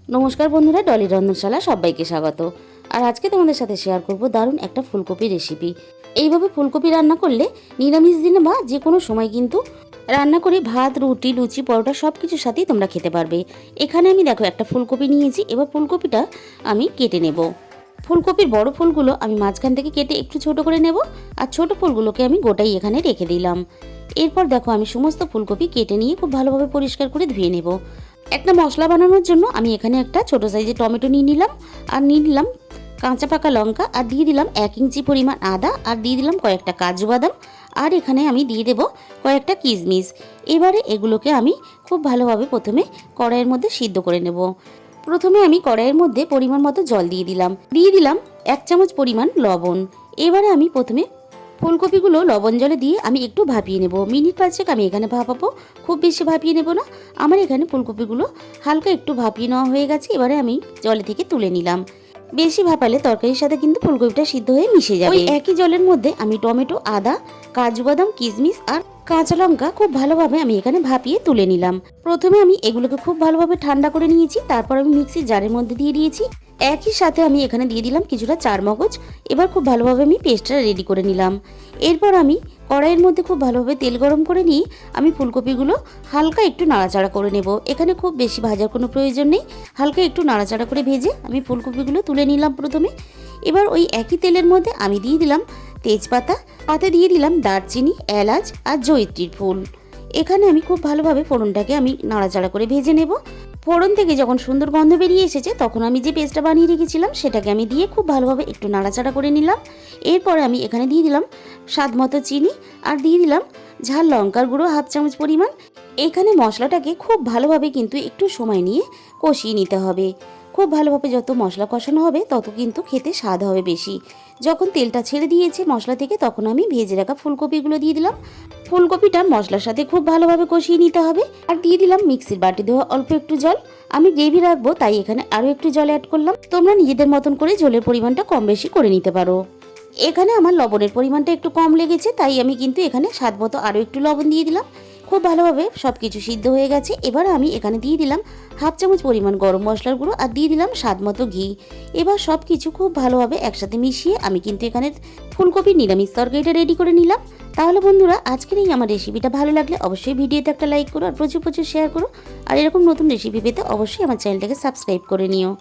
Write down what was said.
নমস্কার বন্ধুরা, ডলি রন্ধনশালা সবাইকে স্বাগত। আর আজকে তোমাদের সাথে শেয়ার করব দারুণ একটা ফুলকপি রেসিপি। এইভাবে ফুলকপি রান্না করলে নিরামিষ দিনে বা যে কোনো সময় কিন্তু রান্না করে ভাত, রুটি, লুচি, পরোটা সব কিছুর সাথেই তোমরা খেতে পারবে। এখানে আমি দেখো একটা ফুলকপি নিয়েছি। এবার ফুলকপিটা আমি কেটে নেব। ফুলকপির বড় ফুলগুলো আমি মাঝখান থেকে কেটে একটু ছোট করে নেব, আর ছোট ফুলগুলোকে আমি গোটাই এখানে রেখে দিলাম। এরপর দেখো আমি সমস্ত ফুলকপি কেটে নিয়ে খুব ভালোভাবে পরিষ্কার করে ধুয়ে নেব। একটা মশলা বানানোর জন্য আমি এখানে একটা ছোট সাইজের টমেটো নিয়ে নিলাম, আর নিয়ে নিলাম কাঁচা পাকা লঙ্কা, আর দিয়ে দিলাম 1 ইঞ্চি পরিমাণ আদা, আর দিয়ে দিলাম কয়েকটা কাজু বাদাম, আর এখানে আমি দিয়ে দেব কয়েকটা কিশমিশ। এবারে এগুলোকে আমি খুব ভালোভাবে প্রথমে কড়াইয়ের মধ্যে সিদ্ধ করে নেব। প্রথমে আমি কড়াইয়ের মধ্যে পরিমাণ মতো জল দিয়ে দিলাম 1 চামচ পরিমাণ লবণ। এবারে আমি প্রথমে ফুলকপিগুলো লবণ জলে দিয়ে আমি একটু ভাপিয়ে নেব। মিনিট 5 আমি এখানে ভাপাবো, খুব বেশি ভাপিয়ে নেব না। আমার এখানে ফুলকপিগুলো হালকা একটু ভাপিয়ে নেওয়া হয়ে গেছে। এবারে আমি জলে থেকে তুলে নিলাম। বেশি ভাপালে তরকারির সাথে কিন্তু ফুলকপিটা সিদ্ধ হয়ে মিশে যাবে। ওই একই জলের মধ্যে আমি টমেটো, আদা, কাজু বাদাম, কিশমিশ আর কাঁচা লঙ্কা খুব ভালোভাবে আমি এখানে ভাপিয়ে তুলে নিলাম। প্রথমে আমি এগুলোকে খুব ভালোভাবে ঠান্ডা করে নিয়েছি, তারপর আমি মিক্সির জারের মধ্যে দিয়ে দিয়েছি। একই সাথে আমি এখানে দিয়ে দিলাম কিছুটা চারমগজ। এবার খুব ভালোভাবে আমি পেস্টটা রেডি করে নিলাম। এরপর আমি কড়াইয়ের মধ্যে খুব ভালোভাবে তেল গরম করে নিয়ে আমি ফুলকপিগুলো হালকা একটু নাড়াচাড়া করে নেব। এখানে খুব বেশি ভাজার কোনো প্রয়োজন নেই, হালকা একটু নাড়াচাড়া করে ভেজে আমি ফুলকপিগুলো তুলে নিলাম প্রথমে। এবার ওই একই তেলের মধ্যে আমি দিয়ে দিলাম তেজপাতা, তাতে দিয়ে দিলাম দারচিনি, এলাচ আর জয়িত্রীর ফুল। এখানে আমি খুব ভালোভাবে ফোড়নটাকে আমি নাড়াচাড়া করে ভেজে নেব। ফোড়ন থেকে যখন সুন্দর গন্ধ বেরিয়ে এসেছে তখন আমি যে পেস্টটা বানিয়ে রেখেছিলাম সেটাকে আমি দিয়ে খুব ভালোভাবে একটু নাড়াচাড়া করে নিলাম। এরপরে আমি এখানে দিয়ে দিলাম স্বাদ মতো চিনি, আর দিয়ে দিলাম ঝাল লঙ্কার গুঁড়ো 1/2 চামচ পরিমাণ। এখানে মশলাটাকে খুব ভালোভাবে কিন্তু একটু সময় নিয়ে কষিয়ে নিতে হবে। খুব ভালোভাবে যত মশলা কষানো হবে তত কিন্তু খেতে স্বাদ হবে বেশি। যখন তেলটা ছেড়ে দিয়েছে মশলা থেকে তখন আমি ভেজে রাখা ফুলকপিগুলো দিয়ে দিলাম। ফুলকপিটা মশলার সাথে খুব ভালোভাবে কষিয়ে নিতে হবে। আর দিয়ে দিলাম মিক্সির বাটি দেওয়া অল্প একটু জল। আমি গ্রেভি রাখবো তাই এখানে আরও একটু জল অ্যাড করলাম। তোমরা নিজেদের মতন করে জলের পরিমাণটা কম বেশি করে নিতে পারো। এখানে আমার লবণের পরিমাণটা একটু কম লেগেছে, তাই আমি কিন্তু এখানে স্বাদ মতো আরও একটু লবণ দিয়ে দিলাম। খুব ভালোভাবে সব কিছু সিদ্ধ হয়ে গেছে। এবার আমি এখানে দিয়ে দিলাম 1/2 চামচ পরিমাণ গরম মশলার গুঁড়ো, আর দিয়ে দিলাম স্বাদ মতো ঘি। এবার সব কিছু খুব ভালোভাবে একসাথে মিশিয়ে আমি কিন্তু এখানে ফুলকপির নিরামিষ তরকারিটা রেডি করে নিলাম। তাহলে বন্ধুরা, আজকের এই আমার রেসিপিটা ভালো লাগলে অবশ্যই ভিডিওতে একটা লাইক করো, আর প্রচুর প্রচুর শেয়ার করো। আর এরকম নতুন রেসিপি পেতে অবশ্যই আমার চ্যানেলটাকে সাবস্ক্রাইব করে নিও।